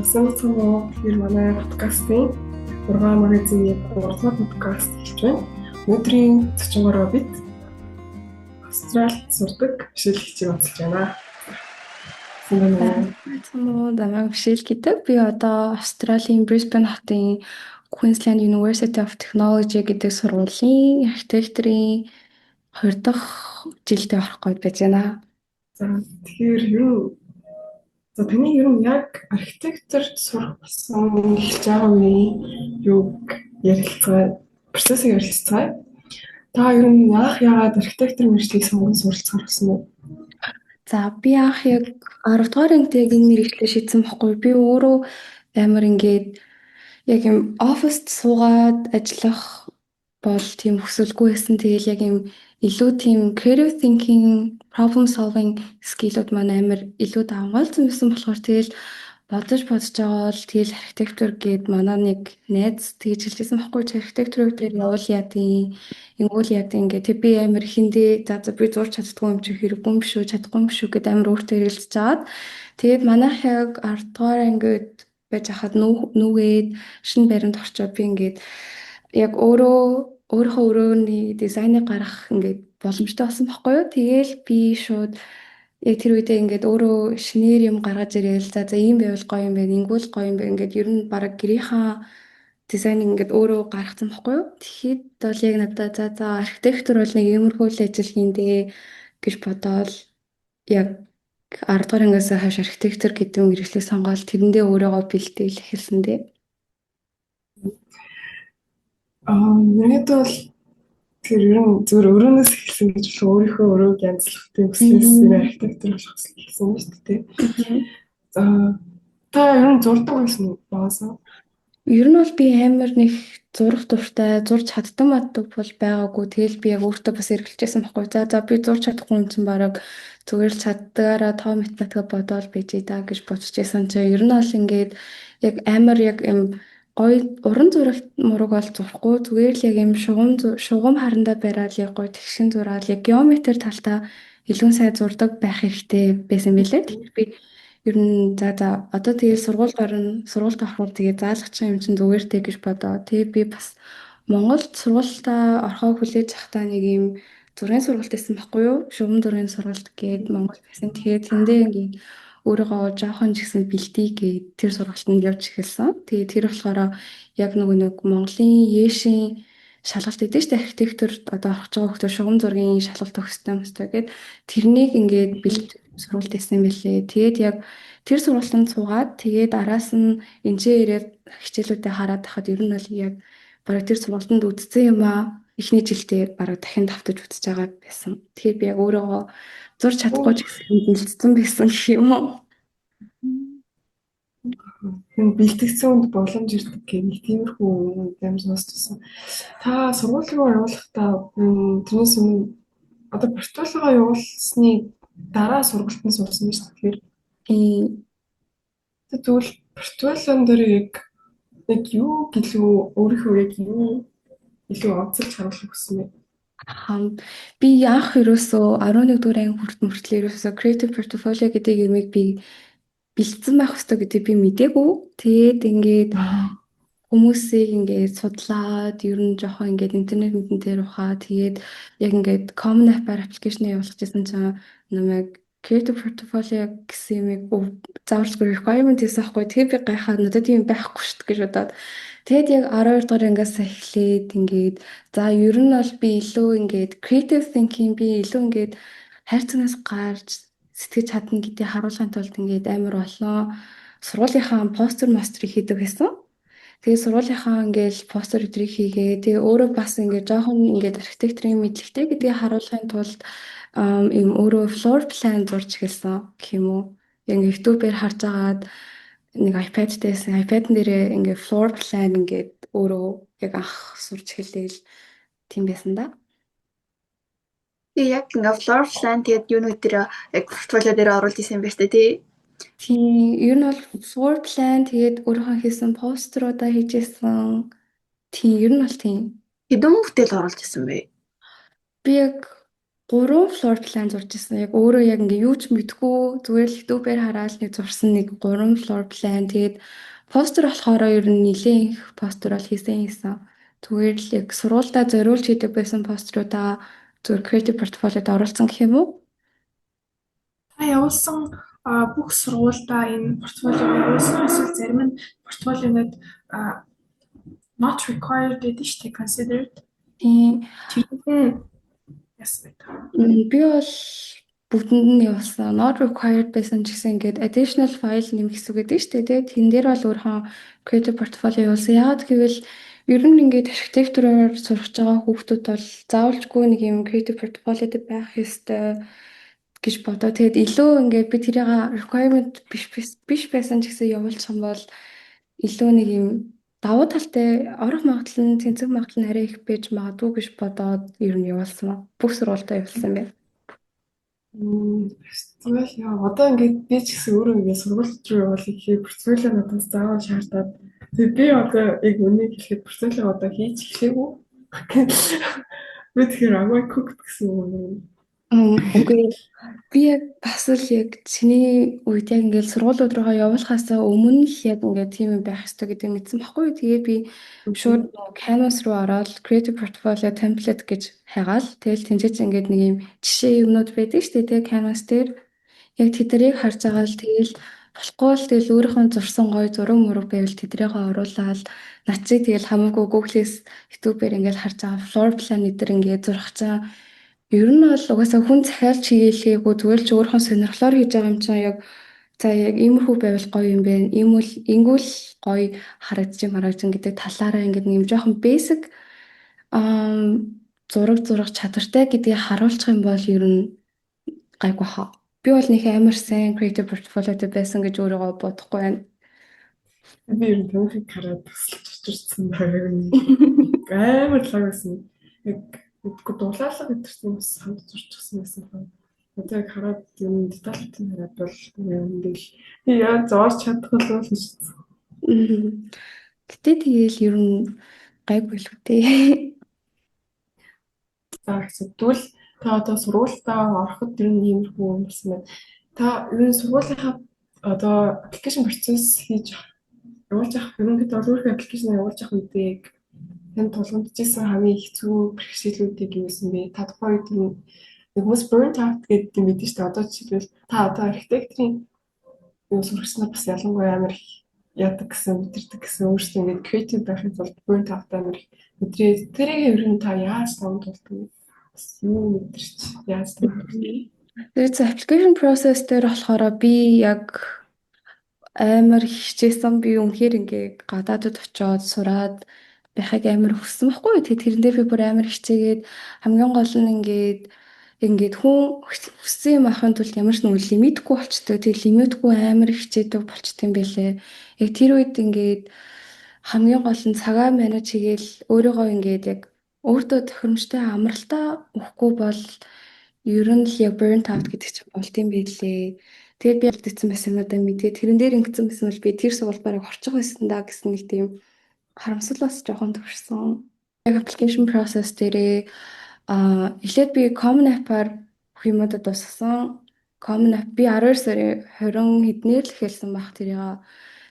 Сонсогдсон уу? Тэгэхээр манай подкастын 6 магазины 3 дахь подкаст хэлж байна. Өнөөдрийн зочингороо бид Австралид сурдаг бишэлэгчийг онцолж байна. Цамуу намайг Бишэл гэдэг. Би одоо Австралийн Brisbane хотын Queensland University of Technology гэдэг сургуулийн архитектурын 2 дахь жилдээ орох гээд байж байна. Тэгэхээр таны яг архитектурт сурах болсон эхэлж байгаа үеийн юуг ярилцгаа, процессыг ярилцгаа. Та яагаад архитектур мэргэжлийг сонгон суралцах болсон бэ? Би анх яг 10 дугаар ангид энэ мэргэжлээ шийдсэн байхгүй. Би өөрөө амар ингээд яг юм оффист суугаад ажиллах бол тийм хүсэлгүй байсан. Тэгэл яг юм илүү тийм creative thinking, problem solving skillүүд маань амар илүү давмгаалсан байсан болохоор тэгэл бодож байгаа бол тэгэл архитектур гээд манай нэг найз тэгж хэлсэн байхгүй ч архитектурын дээр явуул яадیں۔ Ингүүл яадیں ингээд тэг би амар хиндээ за би зурч чаддгүй юм чи хэрэггүй юм шүү, чадахгүй юм шүү гэдээ амар өөртөө хэлж жаад тэгээд манайх яг 10 дугаар ангид байж хахад нүгээд шинэ баримт орчоод би ингээд яг өөрийнхөө дизайныг гаргах ингээд боломжтой болсон байхгүй юу. Тэгээл би шууд яг тэр үедээ ингээд өөрөө шинээр юм гаргаж ирээл за ийм байвал гоё юм байна, ингүүл гоё юм байна ингээд ер нь баг гэрийнхаа дизайныг ингээд өөрөө гаргацсан байхгүй юу. Тэгэхэд бол яг надад за архитектур бол нэг иймэрхүү л ажил хийндээ гэж бодоол яг 10 дугаар ангиас хойш архитектур гэдэг мэргэжлийг сонгоод тэрэндээ өөрийгөө бэлдээл эхэлсэн дээ. Миний бол тэр зүгээр өрөөнөөс эхэлсэн гэж өөрийнхөө өрөөг янзлахтай хүслээс архитектур болох гэсэн юм шүү дээ. Та зурдаг байсан уу багасаа? Ер нь бол би амар нэг зурх дуртай, зурж чаддаг матдаг бол байгаагүй. Тэгэл би яг өөртөө бас эргэлжсэн байхгүй. За би зурж чадахгүй юм чинь бараг зүгээр л чаддагаараа тоо математика бодоол бийжээ да гэж бодож байсан чи ер нь бол ингээд яг амар яг юм гоё уран зурагт мураг бол зурхгүй зүгээр л яг юм шугам харандаа бараал яг гоё тэгшин зураал яг геометр талтаа илүү сайн зурдаг байх хэрэгтэй байсан билээ. Тэгэхээр би ер нь за одоо тэгээ сургуульд ороход тэгээ заалгачих юм чинь зүгээртэй гэж бодоо. Тэгээ би бас Монголд сургуультаа орохоо хүлээж захтаа нэг юм зургийн сургалт байсан байхгүй юу? Шугам зургийн сургалт гээд Монгол байсан. Тэгэхээр тэндээ ингээд өөрийгөө жоохон ч гэсэн бэлтий гээд тэр сургалтанд явж эхэлсэн. Тэгээ тэр болохоор яг нэг Монголын Яшийн шалгалт өгдөө шүү дээ. Архитектурт одоо орох гэж байгаа хүмүүс шугам зургийн шалгалт өгөх хэрэгтэй гэд тэрнийг ингээд бэлтгэх сургалт байсан байлээ. Тэгээд яг тэр сургалтанд суугаад тэгээд араас нь энэчээ ирээд хичээлүүдэд хараад тахад ер нь бол яг бараг тэр сургалтанд үзсэн юм аа. Эхний жилдээ бараг дахин давтаж үзэж байгаа байсан. Тэгэхээр би яг өөрийгөө зурж чадахгүй ч гэсэн бэлдсэн байсан гэх юм уу. Бэлтгэсэн хүнд боломж ирдэг гэх нэг тиймэрхүү юм сонсчихсон. Та сургууль руу явуулахдаа тэрнээс өмнө одоо портфолиогоо явуулсны дараа сургалтанд суусан биз тэгэхээр тэгвэл портфолион дээр яг юу гэлөө өөрийнхөө яг юу илүү онцолж харуулах гэсэн бэ? Би анх ерөөсөө 11 дугаар анги хүртэл ерөөсөө creative portfolio гэдэг юмыг би бэлдсэн байх хэрэгтэй гэдэг би мдээгүй. Тэгээд ингээд хүмүүсийг ингээд судлаад ер нь жоохон ингээд интернет дээр ухаа тэгээд яг ингээд common app-аар аппликейшн явуулах гэсэн чинь намайг creative portfolio гэсэн юмыг заавалжгүй requirement гэсэн байхгүй. Тэгээд би гайхаад надад тийм байхгүй шүү дээ гэж бодоод тэгээд яг 12 дугаар ангиас эхлээд ингээд за ер нь бол би илүү ингээд creative thinking би илүү ингээд хайрцагнаас гарч сэтгэж чадна гэдгийг харуулахын тулд ингээд амар болоо сургуулийнхаа постэр мастерыг хийдэг байсан. Тэгээ сургуулийнхаа ингээд постэр өдрийг хийгээ. Тэгээ өөрөө бас ингээд жоохон ингээд архитектурын мэдлэгтэй гэдгийг харуулахын тулд юм өөрөө floor plan зурж эхэлсэн гэх юм уу. Яг YouTube-ээр харж агаад нэг iPad дээрсэн iPad-н дээрээ ингээд floor plan ингээд өөрөө яг анх сурч эхэлээл тийм байсан да. Яг ингээ floor plan тэгээд юунууд дээр яг портфолио дээр оруулж исэн юм байна шүү дээ тий. Ер нь бол floor plan тэгээд өөрийнхөө хийсэн постеруудаа хийжсэн. Тий, ер нь бол тийм. Хэдэн бүтээл оруулж исэн бэ? Би яг 3 floor plan зурж ирсэн. Яг өөрөө яг ингээ юу ч мэдгүй зүгээр л YouTube-ээр хараад нэг зурсан нэг 3 floor plan. Тэгээд постэр болохоор ер нь нэлээд их постэр бол хийсэн. Зүгээр л яг сургуультай зориулж хийдэг байсан постеруудаа зүгээр creative portfolio-д оруулсан гэх юм уу? Та явуулсан бүх сургуультай энэ портфолиог явуулсан эсвэл зарим нь портфолионод not required гэдэг шүү дээ, considered. Тийм. Yes. Би бол бүгдэнд нь явуулсан. Not required байсан ч гэсэн ингээд additional file нэмэх гэсэн үг гэдэг шүү дээ. Тэн дээр бол өөрхөн creative portfolio явуулсан. Яагаад гэвэл ер нь ингээд архитектураар сурах байгаа хүүхдүүд бол заавалжгүй нэг юм creative portfolio дээр байх ёстой гэж бодоо. Тэгээд илүү ингээд би тэрийг requirement биш байсан ч гэсэн явуулчих юм бол илүү нэг юм давуу талтай орох магадлал нь тэнцэх магадлал нь арай их байж магадгүй гэж бодоод ер нь явуулсан. Бүх сургуультай явуулсан байна. Зүгээр яа одоо ингээд би ч гэсэн өөрөө ингээд сургууль руу явуулах гэхээр портфолио надаас заавал шаардаад тэг би одоо яг үнийг хэлэхэд портфолио одоо хийж эхлэв үү? Би тэгэхээр агай cooked гэсэн үг юм. Үгүй би яг бас л яг чиний үед яг ингээд сургуулиуд руугаа явуулахаас өмнө л яг ингээд тийм юм байх ёстой гэдэг мэдсэн баггүй. Тэгээд би шууд Canvas руу ороод creative portfolio template гэж хайгаал. Тэгэл тэнцээч ингээд нэг юм жишээ юмнууд байдаг шүү дээ. Canvas дээр яг тэдрийг харж байгаа л тэгэл болохгүй л тэгэл өөрийнхөө зурсан гоё зураг мураг байвал тэдрийгээ оруулаад над чи тэгэл хамаагүй Google-с YouTube-ээр ингээд харж байгаа floor plan эдэр ингээд зурх чаа. Ер нь бол угаасаа хүн захиалж хийгээгүй зүгээр л ч өөрийнхөө сонирхлоор хийж байгаа юм чинь яг за яг иймэрхүү байвал гоё юм байна. Ингүүл гоё харагдаж гэдэг талаараа ингээд нэг юм жоохон basic зураг чадвартай гэдгийг харуулчих юм бол ер нь гайгүй хаа. Би бол нэг амар сайн creative portfolio байсан гэж өөрийгөө бодохгүй байна. Би ер нь төвхийг хараад тусалж очирсан байгаа юм. Амар лаг байсан. Яг дуулаалга гэтэрсэн бас хамт зурчихсан байсан байна. Одоо яг хараад юм деталлтын хараад бол юм дээр яа зоорч чадахгүй л гэж. Гэтэ тэгээл ер нь гайгүй л үтэй. За тэгвэл та одоо сургуультаа ороход ер нь иймэрхүү юм болсон байна. Та ер нь сургуулийнхаа одоо аппликейшн процесс хийж явуулж явах ерөнхийдөө өөрийнхөө аппликейшн явуулж явах үедээ энэ тулгамдчихсан хамгийн хэцүү бэрхшээлүүдийг юу гэсэн бэ? Та тухайн үед нэг хүмүүс burnt out гэдэг юм мэдэн шүү дээ. Одоо жишээлбэл та одоо архитектурын сурагчнаар бас ялангуяа амар их яадаг гэсэн, мэдэрдэг гэсэн өөрсдөө ингээд creative байхын тулд burnt out амар их мэдрээд тэрийг ер нь та яаж тавд болдог? Бас юу мэдэрч яаж тавд? Тэгээд application process дээр болохоор би яг амар хичээсэн. Би үнэхээр ингээд гадаадд очиод сураад байхыг амар хүссэн байхгүй. Тэгээд тэрэн дээр би бүр амар хичээгээд хамгийн гол нь ингээд хүн хүссэн юм авахын тулд ямар ч нэг лимитгүй болчтой. Тэгээд лимитгүй амар хичээдэг болчтой юм байлээ. Яг тэр үед ингээд хамгийн гол нь цагаа менеж хийгээл өөрийгөө ингээд яг өөртөө тохиромжтой амралтаа өгөхгүй бол ер нь л яг burnt out гэдэг чинь болт юм байлээ. Тэгээд би алдсан байсан юмудаа мэдээ тэрэн дээр ингэсэн байсан бол би тэр сургуульд орчих байсан да гэсэн нэг тийм харамсал бас жоохон төвшсөн. Яг application process дээрээ эхлээд би Common App-аар бүх юмудаа дуусгасан. Common App би 12 сарын 20 хэднээр л эхэлсэн баг тэрийг.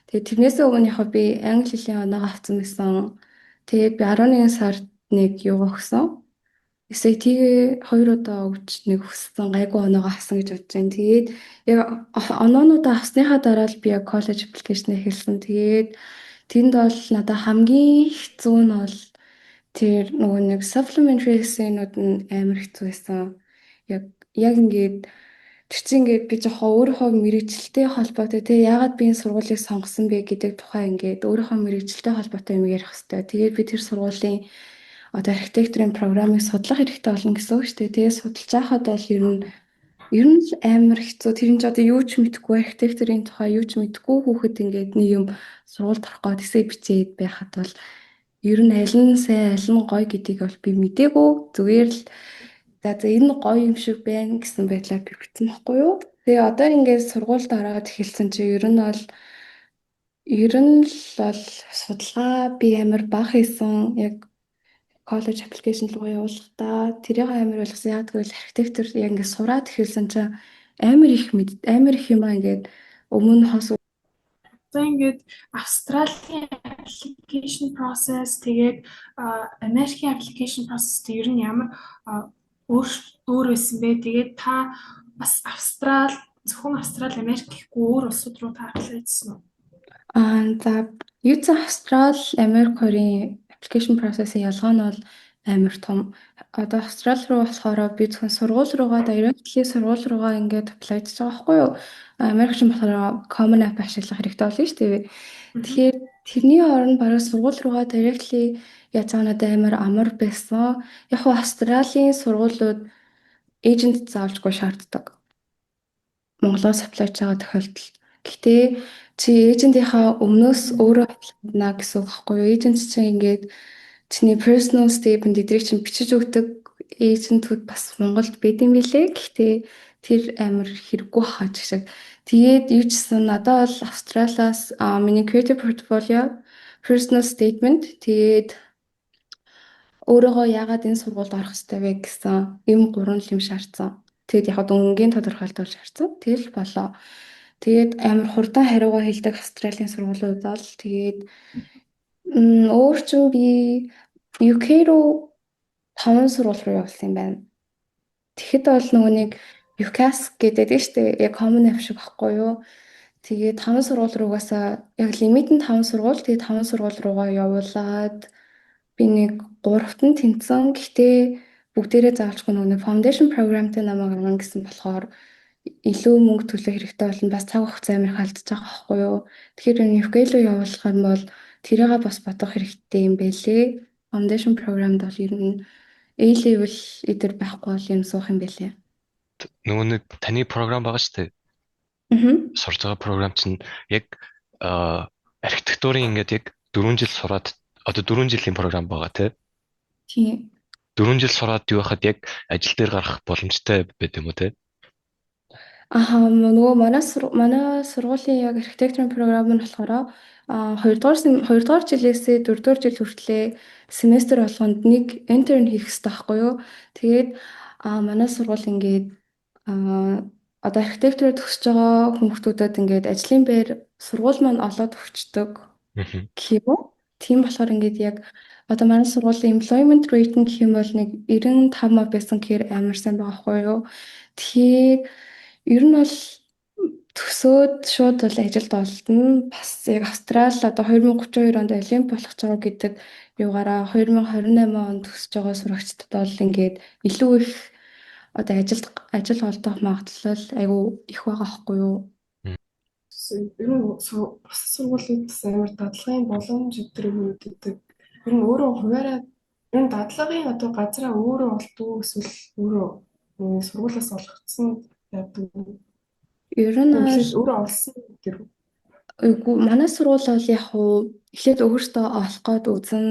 Тэгээд тэрнээсээ өмнө яг би англи хэлний оноо авсан байсан. Тэгээд би 11 сард нэг юу өгсөн. SAT-гээ 2 удаа өгч нэг өгсөн гайгүй оноогоо авсан гэж бодож байна. Тэгээд яг оноонуудаа авсныхаа дараа л би яг college application эхэлсэн. Тэгээд тэнд бол надад хамгийн хэцүү нь бол тэр нөгөө нэг supplementary essay-нууд нь амар хэцүү байсан. Яг ингээд тэр чинь ингээд би жоохон өөрийнхөө мэрэгжилтэй холбоотой тий яагаад би энэ сургуулийг сонгосон бэ гэдэг тухай ингээд өөрийнхөө мэрэгжилтэй холбоотой юм ярих хэрэгтэй. Тэгээд би тэр сургуулийн одоо архитектурын програмыг судлах хэрэгтэй болно гэсэн үг шүү дээ. Тэгээд судалж байхад бол ер нь л амар хэцүү. Тэр нь ч одоо юу ч мэдэхгүй архитектурын тухай юу ч мэдэхгүй хүүхэд ингээд нэг юм сургуульд орох гээд эсээ бичээд байхад бол ер нь аль нь сайн аль нь гоё гэдгийг бол би мдээгүй. Зүгээр л за энэ гоё юм шиг байна гэсэн байдлаар би бичсэн байхгүй юу. Тэгээ одоо ингээд сургуульд ороод эхэлсэн чи ер нь бол судалгаа би амар бага хийсэн. Яг college application руугаа явуулахдаа тэрийг амар ойлгосон. Яг тэгвэл архитектур яг ингээд сураад эхэлсэн чинь амар их юм ингээд өмнө нь хос Одоо ингээд Австралийн application process тэгээд Америкийн application process тэг ер нь ямар өөр өөр байсан бэ? Тэгээд та бас зөвхөн Австрали, Америк гэхгүй өөр улсууд руу та apply хийсэн үү? За UC Австрал, Америк хоёрын application process-ийн ялгаа нь бол амар том. Одоо Австрал руу болохоор би зөвхөн сургууль руугаа directly сургууль руугаа ингээд apply хийж байгаа байхгүй юу? Америкч нь болохоор Common App ашиглах хэрэгтэй болно шүү дээ. Тэгэхээр тэрний оронд бараг сургууль руугаа directly яаж байгаа надад амар амар байсан. Яг нь Австралийн сургуулиуд эйжент заавалжгүй шаарддаг. Монголоос apply хийж байгаа тохиолдолд. Гэхдээ чи эйжентийнхаа өмнөөс өөрөө apply гэсэн үг байхгүй юу? Эйжент чинь ингээд чиний personal statement эдрийг чинь бичиж өгдөг эйжентүүд бас Монголд байдсан билээ. Гэхдээ тэр амар хэрэггүй хаа шиг. Тэгээд юу ч гэсэн надад бол Австралиас миний creative portfolio, personal statement тэгээд өөрөөгөө яагаад энэ сургуульд орох ёстой вэ гэсэн ийм 3 юм шаардсан. Тэгээд яг үнгийн тодорхойлолт шаардсан. Тэгэл болоо. Тэгээд амар хурдан хариугаа хэлдэг Австралийн сургуулиуд бол тэгээд өөр чинь би UK руу 5 сургууль руу явуулсан юм байна. Тэгэхэд бол нөгөө нэг UCAS гэдэг нь шүү дээ. Яг common app шиг байхгүй юу? Тэгээд 5 сургууль руугаасаа яг лимит нь 5 сургууль. Тэгээд 5 сургууль руугаа явуулаад би нэг 3-т нь тэнцсэн. Гэхдээ бүгдээрээ заавалчгүй нөгөө foundation programтай намайг авах гэсэн болохоор илүү мөнгө төлөх хэрэгтэй болно. Бас цаг хугацаа амар халдаж байгаа байхгүй юу? Тэгэхээр энэ UK руу явуулах юм бол тэрийгээ бас бодох хэрэгтэй юм байлээ. Foundation programд бол ер нь A-level эдэр байхгүй бол юм суух юм байлээ. Нөгөө нэг таны програм байгаа шүү дээ. Сурж байгаа програм чинь яг архитектурын ингээд яг 4 жил сураад одоо 4 жилийн програм байгаа тийм. 4 жил сураад юу хахад яг ажил дээр гарах боломжтой байд юм уу те? Нөгөө манай сургуулийн яг архитектурын програм нь болохоор 2 дугаар жилээсээ 4 дугаар жил хүртлээр семестр болгонд нэг intern хийх хэрэгтэй байхгүй юу? Тэгээд манай сургууль ингээд одоо архитектурыг төгсөж байгаа хүүхдүүдэд ингээд ажлын байр сургууль маань олоод өгчдөг гэх юм уу? Тийм болохоор ингээд яг одоо манай сургуулийн employment rate нь гэх юм бол нэг 95 байсан гэхээр амар сайн байгаа байхгүй юу? Тэгэхээр ер нь бол төсөөд шууд бол ажилд олдно. Бас яг Австрали одоо 2032 онд олимп болох ч байгаа гэдэг юугаараа 2028 онд төсөж байгаа сурагчдад бол ингээд илүү их одоо ажил олдох магадлал айгүй их байгаа байхгүй юу? Ер нь бус сургуулиудаас амар дадлагын боломж өгдөг. Ер нь өөрөө хуваараа ер нь дадлагын одоо газраа өөрөө олддог эсвэл өөрөө сургуулиас олгогдсон яадаг. Ер нь өөрөө олсон гэр. Үгүй манай сургууль бол яг хуу эхлээд өөртөө олох гээд үзэн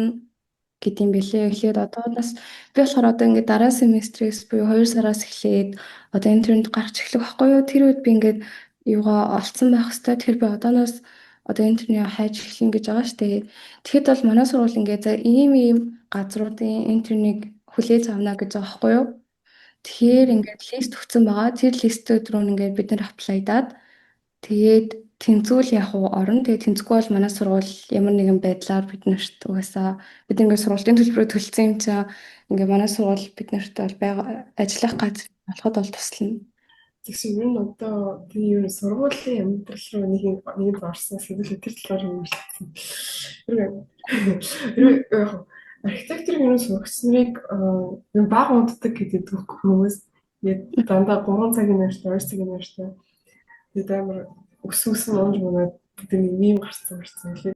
гэдэм бэлээ. Эхлээд одоо бас би болохоор одоо ингээд дараа семестрээс буюу 2 сараас эхлээд одоо интернет гарч эхлэх байхгүй юу? Тэр үед би ингээд юугаа олцсон байх хэвээр. Тэгэхээр би одооноос одоо интернет хайж эхлэх гэж байгаа шүү дээ. Тэгэхэд бол манай сургууль ингээд за ийм газруудын интернет хүлээж авна гэж байгаа байхгүй юу? Тэгэхээр ингээд лист өгсөн байгаа. Тэр листүүд рүү ингээд бид нэр аплайдаад тэгээд тэнцвэл яг орно. Тэгээд тэнцэхгүй бол манай сургууль ямар нэгэн байдлаар биднэрт угаасаа бид ингээд сургуулийн төлбөрөөр төлсөн юм чинь ингээд манай сургууль биднэрт бол ажиллах газар болоход бол туслана. Тэгсэн юм одоо би ер нь сургуулийн амьдрал руу нэгэнд орсон сэтгэл тэр талаар юм хэлсэн. Архитектурын ерөн сурагч нарыг баг унтдаг гэдэг хүмүүс дандаа 3 цагийн нэртэй 2 цагийн нэртэй тэгээд амар өсвсөн унж мунаад гэдэг нэг мим гарсан лээ.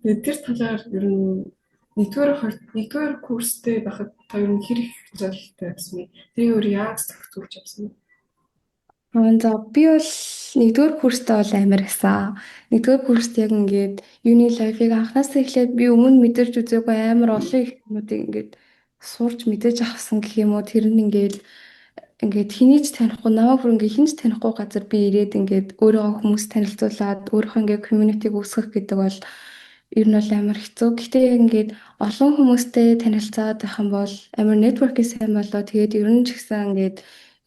Тэгээд тэр талаар ер нь нэгдүгээр курстэй байхад та ер нь хэрэг зорилттой байсан бэ? Тэгээ өөр яаж зохицуулж авсан бэ? За би бол 1-р курстээ бол амар гэсэн. 1-р курст яг ингээд юуны лайфыг анхнаасаа эхлээд би өмнө мэдэрч үзээгүй амар олон их юмнуудыг ингээд сурч мэдээж авсан гэх юм уу. Тэр нь ингээд ингээд хэнийг ч танихгүй намайг бүр ингээд хинч танихгүй газар би ирээд ингээд өөрийгөө хүмүүс танилцуулаад өөрийнхөө ингээд community-г үүсгэх гэдэг бол ер нь бол амар хэцүү. Гэхдээ ингээд олон хүмүүстэй танилцаад байх юм бол амар network-ийн сайн болоо тэгээд ер нь ч гэсэн ингээд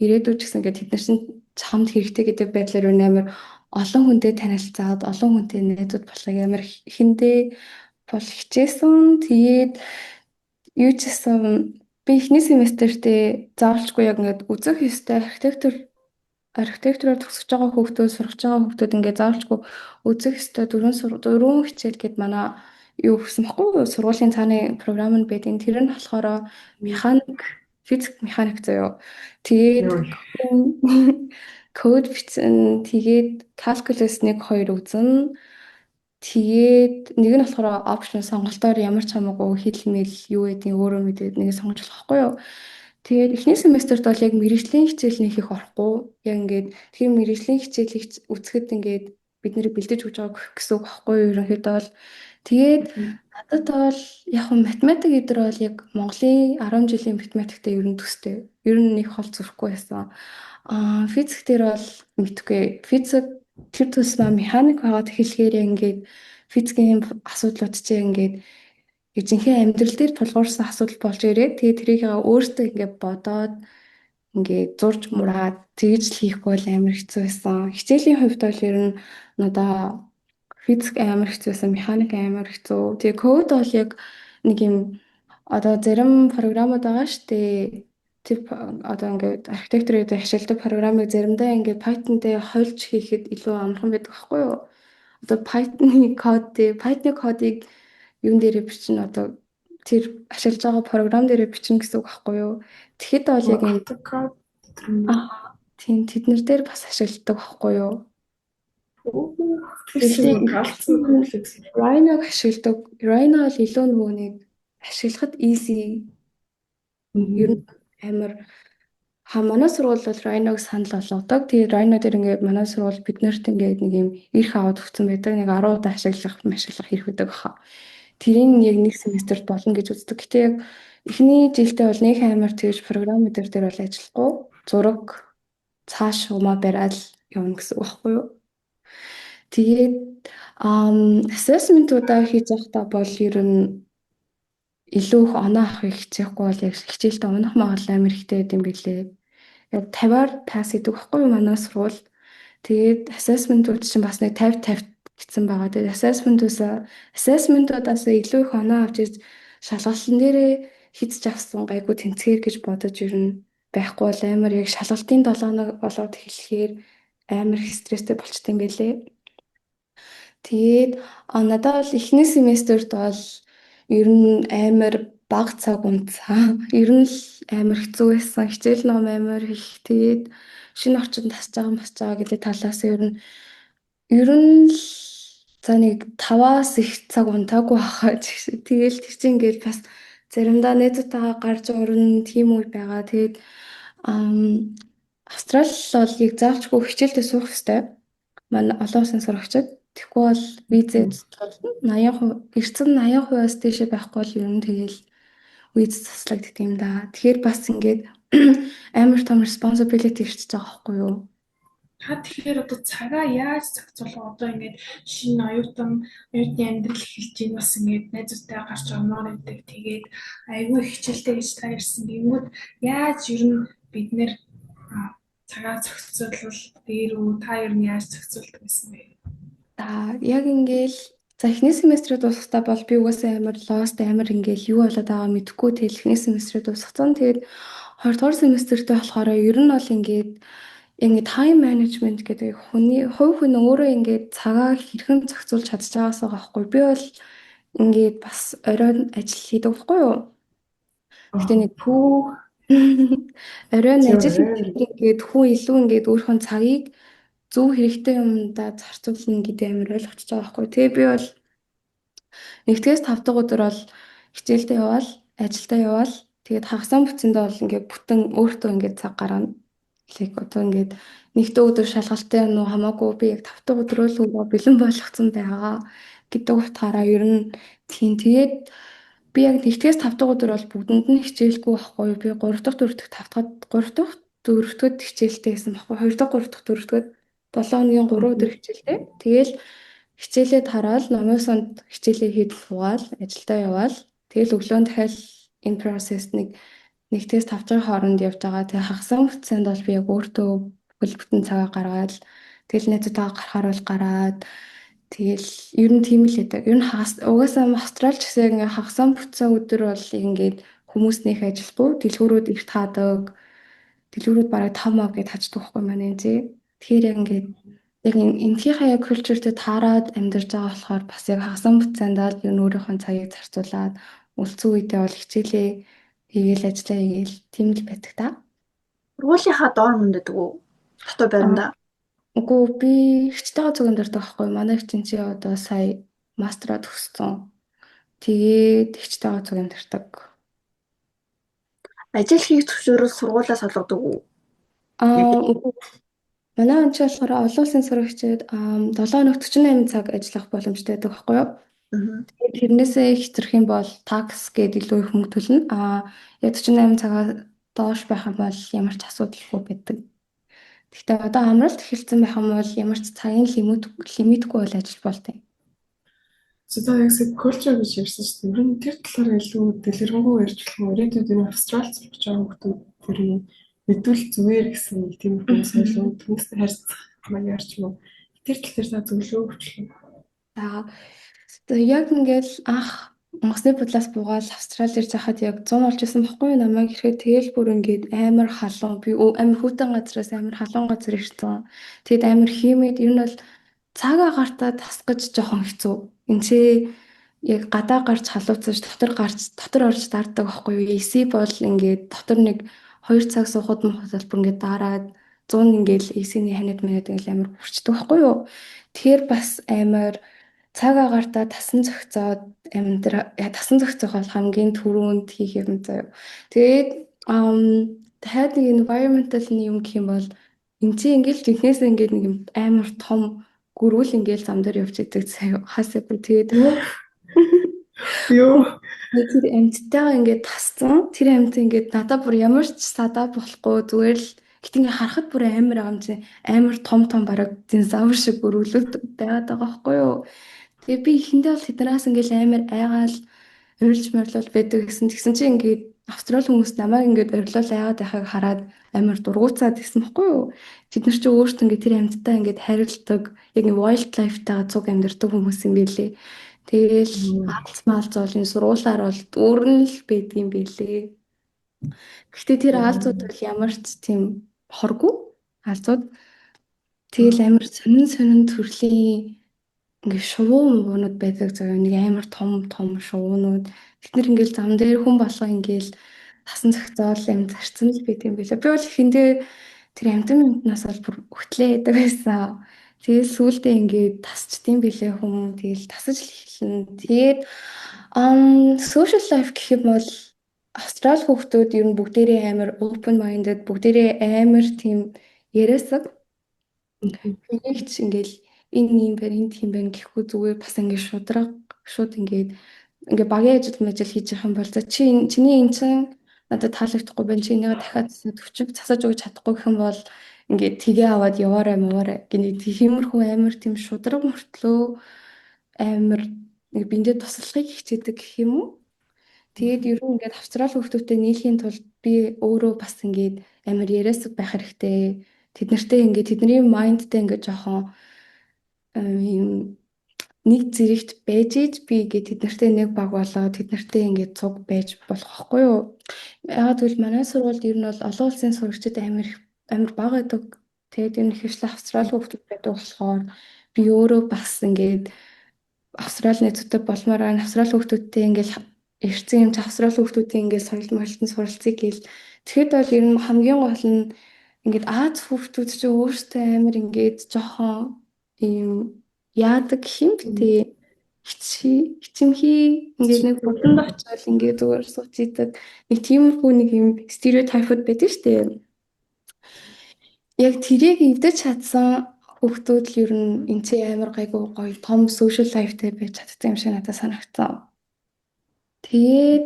ирээдүйд ч гэсэн ингээд тэд нар чинь чамд хэрэгтэй гэдэг байдлаар ер нь амар олон хүнтэй танилцаад олон хүнтэй найзууд болохыг амар ихэндээ бол хичээсэн. Тэгээд юу ч гэсэн би эхний семестртээ заавалчгүй яг ингээд үзэх ёстой архитектураар төгсөж байгаа хүүхдүүд сурах байгаа хүүхдүүд ингээд заавалчгүй үзэх ёстой дөрвөн хичээл гээд манай юу гэсэн баггүй юу? Сургуулийн цааны програм нь байдیں۔ Тэр нь болохоор физик механик заяо. Тэгээд код бичсэн, тэгээд calculus 1 2 үзэн. Тэгээд нэг нь болохоор option сонголтоор ямар ч хамаагүй хэлмэл юу гэдгийг өөрөө мэдээд нэг сонгож болохгүй юу. Тэгээд эхний семестрт бол яг мэргэжлийн хичээл нэг их орохгүй. Яг ингээд тэр мэргэжлийн хичээлийг үзэхэд ингээд бид нэр бэлдэж өгч байгааг гэсэн үг байхгүй юу. Ерөнхийдөө бол тэгээд надад бол яг математик эдэр бол яг Монголын 10 жилийн математиктэй ер нь төстэй. Ер нь нэг хол зурхгүй байсан. Физик дээр бол мэдгүй. Физик тэр төсмө механик байгаад хэлэхээр ингээд физикийн асуудлууд чинь ингээд жинхэнэ амьдрал дээр тулгуурсан асуудал болж ирээд тэгээд тэрийг өөртөө ингээд бодоод ингээд зурж мураад тэгж л хийхгүй бол амар хэцүү байсан. Хичээлийн хувьд бол ер нь надаа физик амар хэцүү байсан, механик амар хэцүү. Тэгээ код бол яг нэг юм одоо зарим програмууд байгаа штэ. Тэг одоо ингээд архитектурыг ашигладаг програмыг заримдаа ингээд Python дээр хольж хийхэд илүү амархан байдаг байхгүй юу? Одоо Python-ы кодыг юун дээр бичнэ одоо тэр ашиглаж байгаа програм дээр бичнэ гэсэн үг байхгүй юу? Тэгэхэд бол яг тийм тэднэр дээр бас ашигладаг байхгүй юу? Rhino ашигладаг. Rhino бол илүү нөгөө нэг ашиглахад easy. Ер нь амар манай сургууль бол Rhino-г санал болгодог. Тэгээд Rhino дээр ингээд манай сургууль биднэрт ингээд нэг юм эрх аваад өгсөн байдаг. Нэг 10 удаа ашиглах хэрэг байдаг баха. Тэрийг яг нэг семестрт болно гэж үздэг. Гэтэ яг эхний жилдээ бол нэг амар тэгж програм дээр бол ажиллахгүй. Зураг цааш умаа бариад явна гэсэн үг байхгүй юу? Тэгээд assessment-уудаа хийж байхдаа бол ер нь илүү их оноо авахыг хичээхгүй бол яг хичээлдээ унах магадлал амар ихтэй байд юм билээ. Яг 50-аар пасс хийдэг байхгүй юу манай сургууль. Тэгээд assessment-ууд чинь бас нэг 50 гэсэн байгаа. Тэгээд assessment-уудаас илүү их оноо авч ирж шалгалтын дээрээ хийж авсан гайгүй тэнцгээр гэж бодож ер нь байхгүй бол амар яг шалгалтын 7 хоног болоод эхлэхээр амар их стресстэй болчт юм билээ. Тэгээд надад бол эхний семестрт бол ер нь амар бага цаг унтсан. Ер нь л амар хэцүү байсан. Хичээл ном амар их. Тэгээд шинэ орчинд тасж байгаа гэдэг талаас ер нь л за нэг 5-аас их цаг унтаагүй хаа. Тэгээл тэр чинь ингээд бас заримдаа найзуудтайгаа гарч урна тийм үе байгаа. Тэгээд Австрали бол яг заавчгүй хичээлдээ суух хэрэгтэй. Манай олон улсын сурагчид. Тэгэхгүй бол визэд 80% эрцэн 80%-аас дээшээ байхгүй бол ер нь тэгэл виз заслагддаг юм да. Тэгэхээр бас ингээд амар том responsibility ирчихэж байгаа байхгүй юу? Та тэгэхээр одоо цагаа яаж зохицуулах одоо ингээд шинэ оюутны амьдрал эхэлж ийн бас ингээд найзуудтай гарч орноор байдаг. Тэгээд айгүй хичээлтэй гэж та ярьсан. Тэнгүүд яаж ер нь бид нэр цагаа зохицуулбал дээр үү та ер нь яаж зохицуулдаг гэсэн бэ? Яг ингээл за эхний семестрүүд дуусахтаа бол би угаасаа амар lost амар ингээл юу болоод байгаа мэдэхгүй тэгэл эхний семестрүүд дуусгацсан. Тэгээд 2 дугаар семестртээ болохоор ер нь бол ингээд time management гэдэг хувь хүн өөрөө ингээд цагаа хэрхэн зохицуулж чадж байгаас байгаа байхгүй. Би бол ингээд бас оройн ажил хийдэг байхгүй юу? Гэтэ нэг оройн ажил ингээд хүн илүү ингээд өөрийнхөө цагийг зөв хэрэгтэй юмдаа зарцуулна гэдэг амар ойлгочихж байгаа байхгүй. Тэгээ би бол 1-ээс 5 дахь өдөр бол хичээлдээ яваал, ажилдаа яваал. Тэгээд хагасаа бүтсэндээ бол ингээд бүтэн өөртөө ингээд цаг гаргана. Одоо ингээд нэгдүгээр өдөр шалгалттай юм уу хамаагүй би яг 5 дахь өдрөө л бэлэн болгоцсон байгаа гэдэг утгаараа ер нь тийм. Тэгээд би яг 1-ээс 5 дахь өдөр бол бүгдэнд нь хичээлгүй байхгүй. Би 3 дахь, 4 дахь, 5 дахь 4-р хичээлтэй байсан баггүй. 2 дахь, 3 дахь, 4-р 7 хоногийн 3 өдөр хичээлтэй. Тэгэл хичээлээ тараал, номын сонд хичээлээ хийдэл суугаал, ажилдаа яваал. Тэгэл өглөө нь дахиад энэ process нэг тест авчрах хооронд явж байгаа. Тэгээ хагас хугацаанд бол би яг өөртөө бүхэл бүтэн цагаа гаргаад тэгэл найзуудтайгаа гарахаар бол гараад тэгэл ер нь тийм л байдаг. Ер нь угаасаа Австралич гэсэн ингээ хагас хугацаа өдөр бол ингээд хүмүүс нэх ажилгүй дэлгүүрүүд эрт хаадаг. Дэлгүүрүүд бараг 5 мав гэж хаждаг байхгүй маань энэ зэ. Тэгэхээр яг ингээд яг энэхийнхээ яг культуртэй таарад амьдарч байгаа болохоор бас яг хагас хугацаанд л ер нь өөрийнхөө цагийг зарцуулаад үлцэн үедээ бол хичээлээ хийгээл ажиллаа хийгээл тийм л байдаг та. Сургуулийнхаа доор мөндөд үү? Дотоо байранда. Үгүй би хичтэйгээ цуган дуртай байхгүй. Манай хчин чи одоо сая мастера төгссөн. Тэгээд хичтэйгээ цуган дуртай. Ажил хийх төвшөөрөл сургуулиас олгодог уу? Үгүй. Манай он чи болохоор олон улсын сурагчид 7 хоног 48 цаг ажиллах боломжтой байдаг байхгүй юу? Тэгээд тэрнээсээ хэтрэх юм бол такс гэдэг илүү их мөнгө төлнө. Яг 48 цагаас доош байх юм бол ямар ч асуудалгүй байдаг. Гэхдээ одоо амралт эхэлсэн байх юм бол ямар ч цагийн лимитгүй бол ажиллаж болтой. За яг culture гэж ярьсан шүү дээ. Ер нь тэр талаар илүү дэлгэрэнгүй ярьж болох юм. Ирээдүйд энэ Австрали сурч байгаа хүмүүс тэрийг мэдвэл зүгээр гэсэн нэг тийм хүмүүс илүү хүмүүстэй харьцах маягаар ч юм уу. Тэр тал дээр та зөвлөө өгчлөө. За яг ингээл анх Монгосны бодлоос буугаад Австрали ирж байхад яг 100 болж исэн баггүй намайг ирэхэд тэгэл бүр ингээд амар халуун би амар хүүтэн газраас амар халуун газар ирсэн. Тэгэд амар хиймэд ер нь бол цаг агартаа тасгаж жоохон хэцүү. Энд яг гадаа гарч халууцаж дотор орж даардаг байхгүй юу? AC бол ингээд дотор нэг 2 цаг суухад мохот бүр ингээд дараад 100 ингээд AC-ний ханад манад ингээд амар хүрчдэг байхгүй юу? Тэгэхээр бас амар цаг агартаа тасан зохицоод тасан зохицох бол хамгийн түрүүнд хийх юм заяа. Тэгээд дахиад нэг environmental юм гэх юм бол энэ чинь ингээд жинхнээс ингээд нэг юм амар том гөрүүл ингээд зам дээр явж идэг заяа. Хасаа тэгээд ёо тэр амьтдаа ингээд тасцсан. Тэр амьтаа ингээд надад бүр ямар ч садаа болохгүй зүгээр л гэтээ ингээд харахад бүр амар юм чинь амар том бараг динозавр шиг гөрүүлүүд байгаад байгаа байхгүй юу? Тэгээ би эхэндээ бол тэднээс ингээл амар айгаал урилж морилол байдаг гэсэн чинь ингээд Австрали хүмүүс намайг ингээд орилол айгаад байхыг хараад амар дургуутсаад гэсэн баггүй юу? Бид нар ч өөртөө ингээд тэр амьтдаа ингээд харилдаг яг wild life-тайгаа цуг амьдардаг хүмүүс юм билээ. Тэгэл алцмаалц бол энэ сургуулаар бол дүүрэн л байдаг юм билээ. Гэхдээ тэр алцууд бол ямар ч тийм хоргүй алцууд. Тэгэл амар сонин төрлийн ингээ шувуунууд байдаг заяа нэг амар том шувуунууд бид нар ингээл зам дээр хүн болго ингээл тасан зохицоол амт зарцсан л байт юм билээ. Би бол ихэндээ тэр амтнаас бол бүр хөтлөө яадаг байсан. Тэгээд сүүлдээ ингээд тасчдсан билээ хүн тэгэл тасаж л эхэлнэ. Тэгээд social life гэх юм бол Австрали хүүхдүүд ер нь бүгдээрээ амар open minded бүгдээрээ амар тийм яриасаг. Нэгч ингээл энэ юм байна, энэ тийм байна гэхгүй зүгээр бас ингээд шууд ингээд багийн ажил хийж явах юм бол за чиний энэ чинь надад таалагдахгүй байна. Чи энийгээ дахиад засаж өгч чадахгүй гэх юм бол ингээд тгээ аваад яваарай гинэ тиймэрхүү амар тийм шудраг мөртлөө амар нэг биндээ туслахыг хичээдэг гэх юм уу. Тэгээд ер нь ингээд Австрали хүүхдүүдтэй нийлхийн тулд би өөрөө бас ингээд амар яриасаг байх хэрэгтэй. Тэд нартэй ингээд тэдний майндтай ингээд жоохон нэг зэрэгт байж иж би ингээд тэд нартэй нэг баг болоо тэд нартэй ингээд цуг байж болох байхгүй юу? Яагаад гэвэл манай сургуульд ер нь бол олон улсын сурагчид амар бага байдаг. Тэгээд энэ ихвчлэн Австрали хүүхдүүд байдаг болохоор би өөрөө бас ингээд Австрали найзуудтай болмоор Австрали хүүхдүүдтэй ингээд ирсэн юм чи Австрали хүүхдүүдийн ингээд соёлтон суралцъя гээл. Тэгэхэд бол ер нь хамгийн гол нь ингээд Аз хүүхдүүд чи өөрсдөө амар ингээд жоохон ийм яадаг юм бтээ хичимхий ингээд нэг бодонд очиод ингээд зүгээр сууж идэг нэг тиймэрхүү нэг юм стереотипуд байдаг шүү дээ. Яг тэрийг эвдэж чадсан хүүхдүүд л ер нь энэ чи амар гайгүй гоё том social life-тэй байж чаддаг юм шиг надад санагдсан. Тэгээд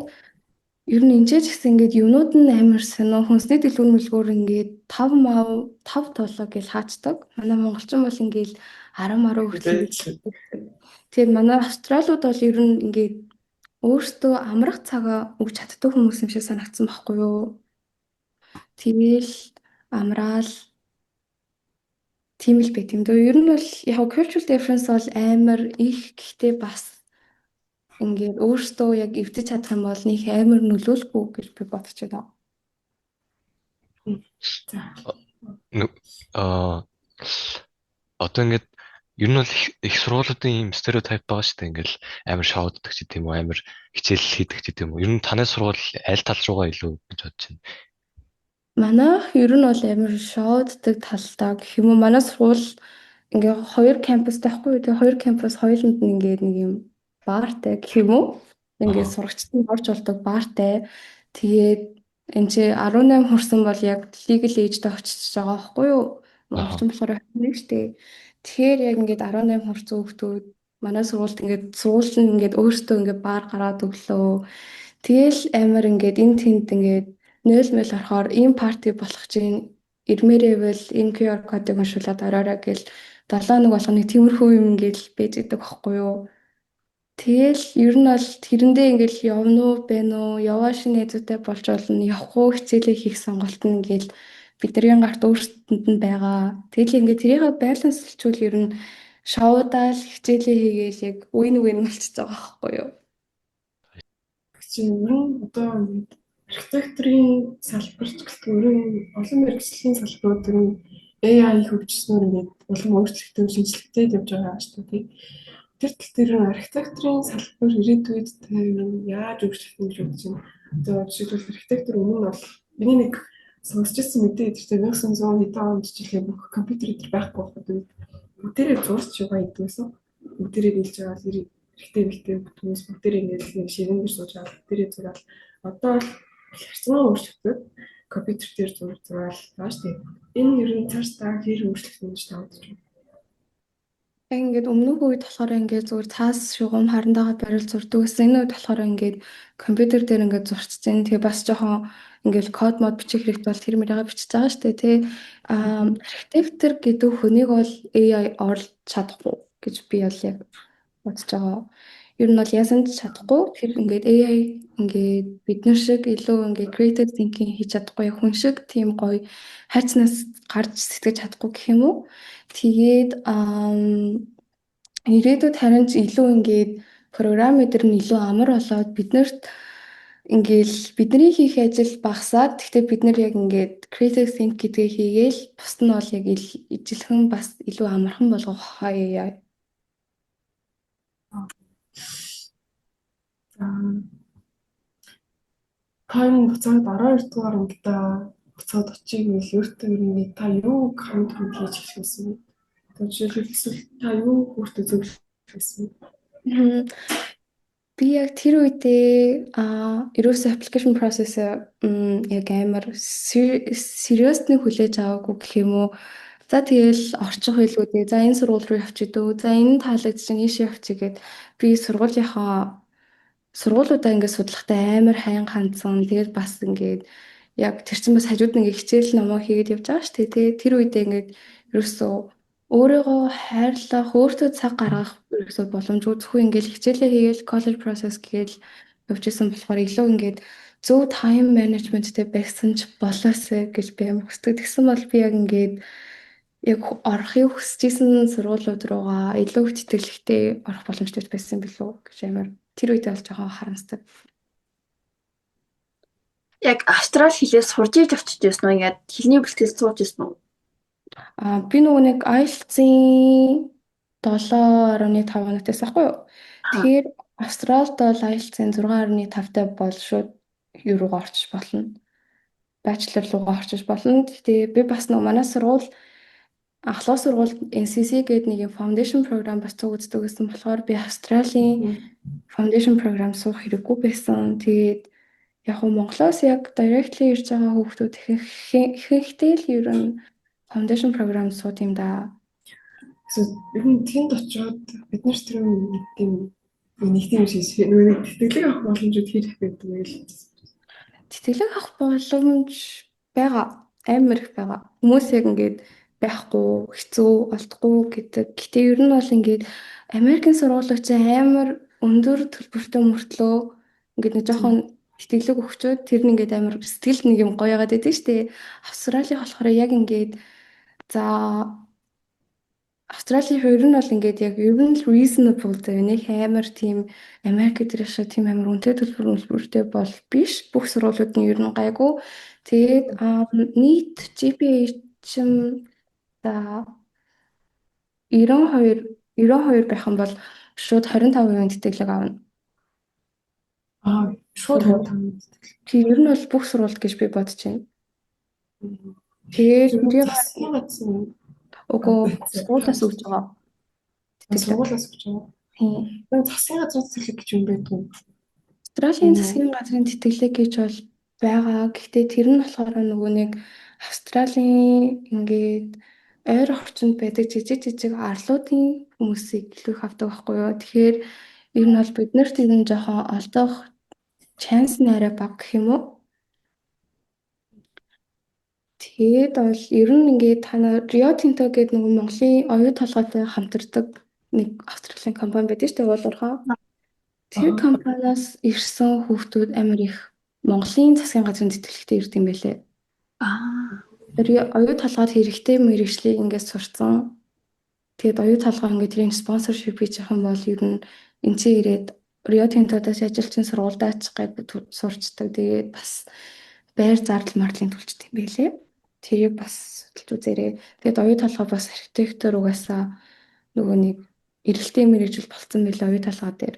Ер нь энэ ч гэсэн ингээд юмнууд нь амар сонио хүнсний дэлгүүр мэлгүүр ингээд 5 толоо гэж хаачдаг. Манай монголчин бол ингээд 10 хүртэл ингээд. Тэгээд манай австралиуд бол ер нь ингээд өөртөө амрах цагаа өгч чаддаг хүмүүс юм шиг санагдсан байхгүй юу? Тэгэл амраал тийм л байт юм дөө. Ер нь бол яг cultural difference бол амар их гэхдээ бас ингээд өөртөө яг эвдэж чадах юм бол нэг амар нөлөөлөхгүй гэж би бодож байна. Одоо ингээд ер нь бол их сургуулиудын ийм стереотип байгаа шүү дээ. Ингээл амар шоуддаг ч гэдэм үү, амар хичээл хийдэг ч гэдэм үү. Ер нь таны сургууль аль тал руугаа илүү гэж бодож байна. Манайх ер нь бол амар шоуддаг талдаа гэх юм уу. Манай сургууль ингээд 2 кампустай байхгүй юу? Тэгээ 2 кампус хоёуланд нь ингээд нэг юм баартай гэх юм уу? Ингээд сурагчид нь орж болдог баартай. Тэгээд энэ чи 18 хүрсэн бол яг legal age-д очиж байгаа байхгүй юу? Монголчин болохоор 21 шүү дээ. Тэгэхээр яг ингээд 18 хүрсэн хүүхдүүд манай сургуульд ингээд сургууль нь ингээд өөртөө ингээд баар гараад өглөө. Тэгэл амар ингээд энэ тэнд ингээд 0 орохоор ийм парти болох чинь ирмээрээвэл энэ QR кодыг уншуулад ороорой гэл 7 нэг болгоны тиймэрхүү юм ингээл байж идэг байхгүй юу. Тэгэл ер нь бол тэрэндээ ингээл явна уу бэ нөө яваа шинэ хэзүүтэй болж болно явах уу хичээлээ хийх сонголт нь ингээл бидний гарт өөрсдөнд нь байгаа. Тэгэл ингээд тэрийг байлансчвал ер нь шоудаал хичээлээ хийгээл яг үн болчихж байгаа байхгүй юу. Чи ер нь одоо архитектурын салбарч гэлтгүй ерөн олон мэргэжлийн салбарууд ер нь AI хөгжснөөр ингээд улам өөрчлөлттэй шинжилгээтэй явж байгаа шүү дээ. Тэр тал дээр архитектурын салбар ирээдүйд яаж өөрчлөгдөх гэж бодож байна. Одоо жишээлбэл архитектур өмнө бол миний нэг сонсч ирсэн мэдээ дээр 1900 хэдэн онд жилийн бүх компьютер дээр байхгүй байхад бүгдээрээ зурч байгаа гэдгээс бүгдээрээ биелж байгаа эрэгтэй хүмүүс бүгдээрээ ингээд ширэн дээр сууж байгаа бүгдээрээ зураад одоо л харьцангуй өөрчлөгдөд компьютер дээр зураад байгаа шүү дээ. Энэ ер нь цаашдаа хэр өөрчлөгдөх гэж таадаж байна. Ингээд өмнөх үед болохоор ингээд зүгээр цаас шугам харандаага барил зурдаг гэсэн. Энэ үед болохоор ингээд компьютер дээр ингээд зурчиж байна. Тэгээ бас жоохон ингээд код мод бичих хэрэгтэй бол тэр мөрийгээ бичиж байгаа шүү дээ. Тэ архитектор гэдэг хүнийг бол AI орлож чадахгүй гэж би бол яг бодож байгаа. Ер нь бол яасан ч чадахгүй. Тэр ингээд AI ингээд бид нар шиг илүү ингээд creative thinking хийж чадахгүй хүн шиг тийм гоё хайцнаас гарч сэтгэж чадахгүй гэх юм уу. Тэгээд ирээдүйд харин ч илүү ингээд програм эдэр нь илүү амар болоод биднэрт ингээл бидний хийх ажил багасаад гэхдээ бид нар яг ингээд creative think гэдгээ хийгээл бусд нь бол яг ижилхэн бас илүү амархан болгох хаяа. Тань буцаад 12 дугаар ангидаа буцаад очиг үйл өөртөө ер нь та юу хамт хийж эхлэсэн бэ? Жишээлбэл та юу өөртөө зөвлөж байсан бэ? Би яг тэр үедээ ерөөсөө application process яг амар seriously хүлээж аваагүй гэх юм уу. За тэгэл орчих хэлгүүдээ за энэ сургууль руу явчих дөө. За энэ таалагдчихна ийш явчих гээд би сургуулиудаа ингээд судлахтай амар хайн хандсан. Тэгээд бас ингээд яг тэр чинь бас хажууд нь ингээд хичээл номоо хийгээд явж байгаа шүү дээ. Тэгээд тэр үедээ ингээд ерөөсөө өөрийгөө хайрлах, өөртөө цаг гаргах ерөөсөө боломжгүй зөвхөн ингээд хичээлээ хийгээл college process гээл явж исэн болохоор илүү ингээд зөв time managementтэй байсан ч болоосэй гэж би амар хүсдэг. Тэгсэн бол би яг ингээд яг орохыг хүсэж исэн сургуулиуд руугаа илүү их тэтгэлэгтэй орох боломжтой байсан билүү гэж амар тэр үедээ болж байгаа харамсдаг. Яг австрал хэлээр сурж иж авчиж байсан уу? Ингээд хэлний бэлтгэл сууж байсан уу? Би нөгөө нэг IELTS-ийн 7.5 оногтойс ахгүй юу? Тэгэхээр Австралид бол IELTS-ийн 6.5-тай бол шууд юу руугаа орчих болно. Bachelor руугаа орчих болно. Тэгээ би бас нөгөө манай сургууль ахлах сургууль NCC гэдэг нэг foundation program бас үздэг гэсэн болохоор би Австралийн foundation program суух хэрэггүй байсан. Тэгээд яг нь Монголоос яг directly ирж байгаа хүүхдүүд ихэнхдээ л ер нь foundation program сууд юм да. Ер нь тэнд очиод бид нар тэр нэг тийм шиг нөгөө тэтгэлэг авах боломжууд хийх байдаг байл. тэтгэлэг авах боломж байгаа. Амар их байгаа. Хүмүүс яг ингээд байхгүй, хэцүү, олдохгүй гэдэг. Гэтэ ер нь бол ингээд Америкийн сургуулиуд чинь амар өндөр төлбөртэй мөртлөө ингээд нэг жоохон тэтгэлэг өгчөөд тэр нь ингээд амар сэтгэлд нэг юм гоё яагаад байдаг шүү дээ. Австрали болохоор яг ингээд за Австралийн хувьд нь бол ингээд яг ер нь reasonable зэрэг нэг амар тийм Америк дээр шиг тийм амар үнэтэй төлбөртэй бол биш. Бүх сургуулиуд нь ер нь гайгүй. Тэгээд нийт GPA чинь за 92 байх юм бол шууд 25% тэтгэлэг авна. Шууд 25. Тийм ер нь бол бүх сургууль гэж би бодож байна. Тэгээд Угөө сургуулиас өгч байгаа. Сургуулиас өгч байгаа. Тийм. Засгийн газрын тэтгэлэг гэж юм байдаг. Австралийн засгийн газрын тэтгэлэг гэж бол байгаа. Гэхдээ тэр нь болохоор нөгөө нэг Австралийн ингээд ойр орчинд байдаг жижиг арлуудын хүмүүсийг илүү их авдаг байхгүй юу. Тэгэхээр ер нь бол биднэрт ер нь жоохон олдох шанс нь арай бага гэх юм уу. Тэгээд бол ер нь ингээд та нар Rio Tinto гэдэг нэг Монголын оюу толгойтой хамтардаг нэг Австралийн компани байдаг шүү дээ уулуурхаа. Тэр компаниас ирсэн хүүхдүүд амар их Монголын засгийн газрын тэтгэлэгтэй ирд юм байлээ. Оюу толгойд хэрэгтэй мэргэжлийг ингээд сурцсан. Тэгээд оюу толгой ингээд тэрийн спонсоршип хийж явах юм бол ер нь энэ чинь ирээд Rio Tinto-даас ажилчин сургуульдаач гэдэг сурчдаг. Тэгээд бас байр зардал марлын төлчт юм байлээ. Тэрийг бас судалж үзээрэй. Тэгээд оюу толгой бас архитектор угаасаа нөгөө нэг эрэлтийн мэргэжил болцсон байлээ оюу толгой дээр.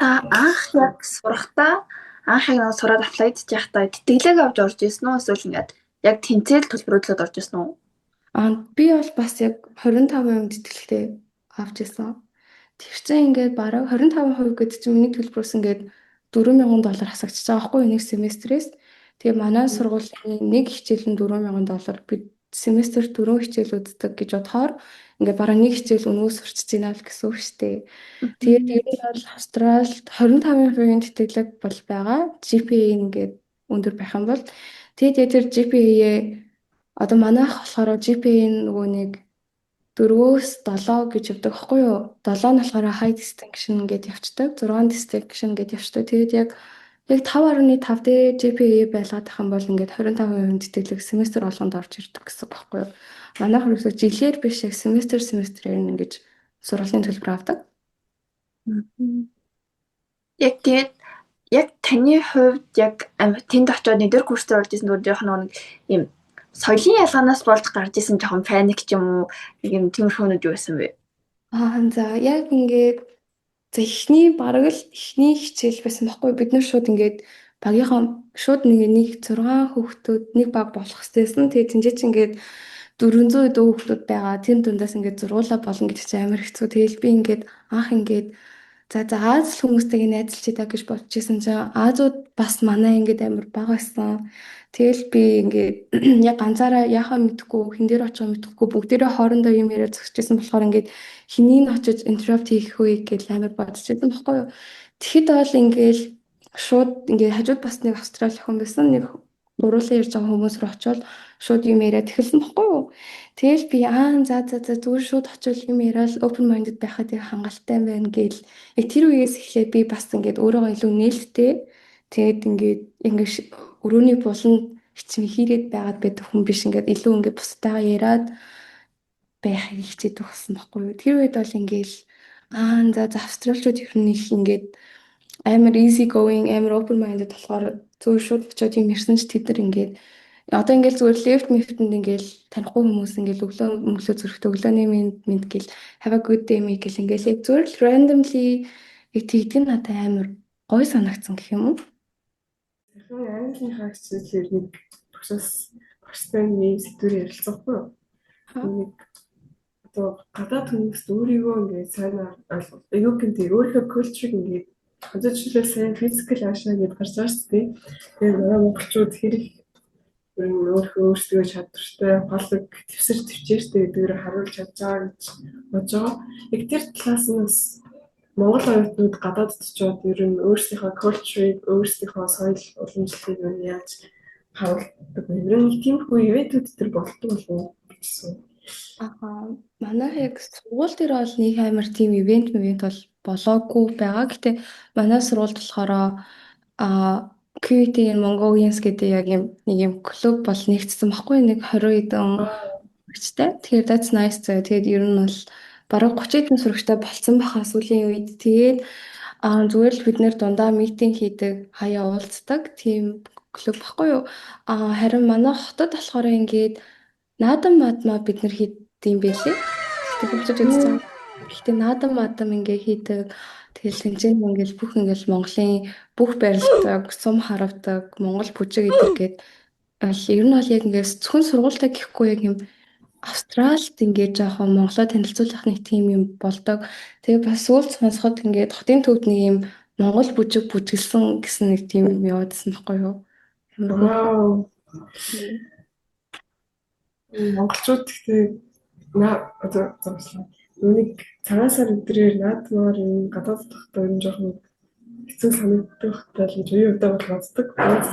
Анх яг сурахдаа анхыг нэг сураад аплайдж яхтаа тэтгэлэг авч орж ирсэн үү эсвэл ингээд яг тэнцэл төлбөрөдлөд орж ирсэн үү? Би бол бас яг 25% тэтгэлэгтэй авч ирсэн. Тэр чинь ингээд бараг 25% гэдэг чинь миний төлбөрөөс ингээд $4,000 хасагдчихж байгаа байхгүй нэг семестрээс. Тэгээ манай сургуулийн нэг хичээл нь $4,000 бид семестр 4 хичээл үздэг гэж бодохоор ингээд бараг нэг хичээл өнөө сурчиж байна л гэсэн үг шүү дээ. Тэгээд ер нь бол Австралид 25% тэтгэлэг бол байгаа. GPA ингээд өндөр байх юм бол тэгээд тэр GPA одоо манайх болохоор GPA нөгөө нэг 4-өөс 7 гэж явдаг байхгүй юу? 7 нь болохоор high distinction гэдээ явцдаг, 6 distinction гэдээ явцдаг. Тэгээд яг 5.5 дээр GPA байлгаад ах юм бол ингээд 25% тэтгэлэг семестр болгонд орж ирдэг гэсэн үг байхгүй юу? Манайх ерөөсөө жилээр биш яг семестрээр нь ингэж сургуулийн төлбөр авдаг. Яг тэгээд яг таны хувьд яг тэнд очиод нэр курсээр орж исэн зүгээр жоохон нэг юм соёлын ялгаанаас болж гарч исэн жоохон паник ч юм уу нэг юм тиймэрхүүнүүд юу байсан бэ? За яг ингээд бараг л эхний хичээл байсан байхгүй бид нар шууд ингээд багийнхаа шууд нэг 6 хүүхдүүд нэг баг болох хэрэгтэйсэн. Тэгээд тэнцээч ингээд 400 дөө хүүхдүүд байгаа. Тэр дундаас ингээд зургуулаа болно гэдэг чинь амар хэцүү. Тэгэл би ингээд анх ингээд за Аз хүмүүстэйгээ найзалж идэх гэж бодож исэн чинь Азууд бас манай ингээд амар бага байсан. Тэгэл би ингээд яг ганцаараа яхаа мэдхгүй хин дээр очих мэдхгүй бүгдээрээ хоорондоо юм яриад зогсчихсан болохоор ингээд хэнийг очиж интеррупт хийх вэ гэж амар бодож байсан байхгүй юу. Тэгэхэд бол ингээд шууд ингээд хажууд бас нэг Австрали хүн байсан нэг гуруулаа ярьж байгаа хүмүүс рүү очиод шууд юм яриад эхэлсэн байхгүй юу. Тэгэл би за зүгээр шууд очиод юм яриад open minded байхад яг хангалттай байна гэл яг тэр үеэс эхлээд би бас ингээд өөрийгөө илүү нээлттэй тэгээд ингээд өрөөний буланд хичмэхийрээд байгаад байдаг хүн биш ингээд илүү ингээд бусдаагаа яриад байхыг хичээдэг болсон байхгүй юу. Тэр үед бол ингээд за австралчууд ер нь их ингээд амар easy going амар open minded болохоор зүгээр шууд очиод юм ярьсан ч тэд нар ингээд одоо ингээд зүгээр left left-нд ингээд танихгүй хүмүүс ингээд өглөө зөрөхтэй өглөөний минь гэл have a good day мэй гэл ингээд яг зүгээр randomly яг тэгдэг нь надад амар гоё санагдсан гэх юм уу. Английнхаа хичээлээр нэг багштай нэг сэдвээр ярилцахгүй юу? Нэг одоо гадаад хүмүүст өөрийгөө ингээд сайн ойлгох. Юу гэнтэй өөрийнхөө culture-ыг ингээд хожижлээ сайн physical ашаа гэдээ гарч байгаа шүү дээ. Тэгээд монголчууд хэрэг өөрсдөө чадвартай голыг төвчээртэй гэдгээр харуулж чадж байгаа гэж бодож байгаа. Яг тэр талаас нь бас Монгол оюутнууд гадаадд очиод ер нь өөрсдийнхөө culture-ыг, өөрсдийнхөө соёл уламжлалыг юу яаж харуулдаг вэ? Ер нь нэг тиймэрхүү ивэнтүүд төр болдог болов гэсэн. Манайх яг сургууль дээр бол нэг амар тийм ивент бол болоогүй байгаа. Гэтэ манай сургуульд болохоор QT Mongolians гэдэг яг нэг юм клуб бол нэгдсэн баггүй, нэг 20 хэдэн сурагчтай. Тэгэхээр that's nice зөө. Тэгээд ер нь бол бараг 30 хэдэн сурагчтай болсон бахаа сүүлийн үед. Тэгээд зүгээр л бид нэр дундаа митинг хийдэг, хаяа уулздаг тийм клуб баггүй юу? Харин манай хотод болохоор ингээд наадам мадмаа бид нар хийдэм байлээ. Тэгтээ хурцж үзсэн. Гэхдээ наадам мадам ингээ хийдэг. Тэгэл тэнцэн ингээл бүх ингээл Монголын бүх барилдаг, сум харавдаг, Монгол бүжиг идэргээд ер нь бол яг ингээс зөвхөн сургуультай гэхгүй яг юм Австралид ингээд жоохон Монголоо танилцуулах нэг тийм юм болдог. Тэгээ бас сүүлд сонсоход ингээд хотын төвд нэг юм Монгол бүжиг бүжгэлсэн гэсэн нэг тийм юм яваадсан байхгүй юу? Вау. Монголчууд гэхдээ одоо замслаа. Үүнийг цагаан сар өдрөөр наадмаар энэ гадаад дахтаа энэ жоохон хэцүү санагдах тал гэж үе удаа бол боддог. Бууз